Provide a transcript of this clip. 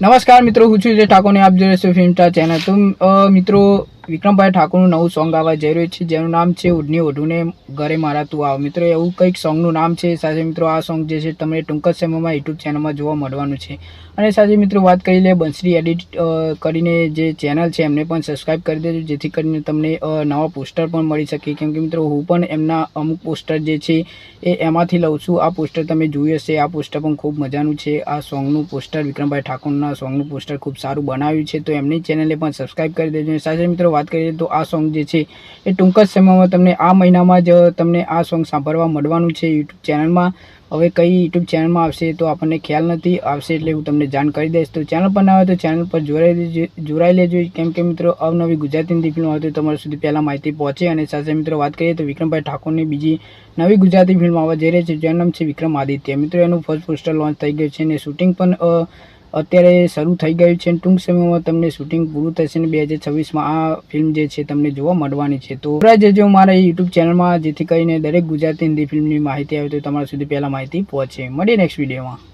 નમસ્કાર મિત્રો, હું છું જે ઠાકોરને આપ જોઈ રહ્યા છો ફિલ્મ સ્ટાર ચેનલ। તો મિત્રો, વિક્રમભાઈ ઠાકોરનું નવું સોંગ આવવા જઈ રહ્યું છે, જેનું નામ છે ઉડની ઓઢુને ઘરે મારા તું આવ। મિત્રો, એવું કંઈક સોંગનું નામ છે। સાથે મિત્રો, આ સોંગ જે છે તમને ટૂંક જ સમયમાં યુટ્યુબ ચેનલમાં જોવા મળવાનું છે। અને સાથે મિત્રો, વાત કરી લે બંસરી એડિટ કરીને જે ચેનલ છે એમને પણ સબસ્ક્રાઈબ કરી દેજો, જેથી કરીને તમને નવા પોસ્ટર પણ મળી શકે। કેમ કે મિત્રો, હું પણ એમના અમુક પોસ્ટર જે છે એ એમાંથી લઉં છું। આ પોસ્ટર તમે જોયું હશે, આ પોસ્ટર પણ ખૂબ મજાનું છે। આ સોંગનું પોસ્ટર વિક્રમભાઈ ઠાકોરના સોંગનું પોસ્ટર ખૂબ સારું બનાવ્યું છે, તો એમની ચેનલને પણ સબસ્ક્રાઈબ કરી દેજો। સાથે મિત્રો, વાત કરીએ તો આ સોંગ જે છે એ ટૂંક જ સમયમાં તમને આ મહિનામાં જ તમને આ સોંગ સાંભળવા મળવાનું છે યુટ્યુબ ચેનલમાં। હવે કઈ યુટ્યુબ ચેનલમાં આવશે તો આપણને ખ્યાલ નથી, આવશે એટલે હું તમને જાણ કરી દઈશ। તો ચેનલ પર ના હોય તો ચેનલ પર જોડાઈ લેજો, કેમ કે મિત્રો અવનવી ગુજરાતી હિન્દી ફિલ્મ હોય તો તમારા સુધી પહેલાં માહિતી પહોંચે। અને સાથે મિત્રો, વાત કરીએ તો વિક્રમભાઈ ઠાકોરની બીજી નવી ગુજરાતી ફિલ્મ આવવા જઈ રહી છે, જેનું નામ છે વિક્રમાદિત્ય। મિત્રો, એનું ફર્સ્ટ પોસ્ટર લોન્ચ થઈ ગયું છે અને શૂટિંગ પણ અત્યારે શરૂ થઈ ગયું છે। ટૂંક સમયમાં તમને શૂટિંગ પૂરું થશે અને 2026માં આ ફિલ્મ જે છે તમને જોવા મળવાની છે। તો જજો મારા યુટ્યુબ ચેનલમાં, જેથી કરીને દરેક ગુજરાતી હિન્દી ફિલ્મની માહિતી આવે તો તમારા સુધી પહેલાં માહિતી પહોંચે। મળીએ નેક્સ્ટ વિડીયોમાં।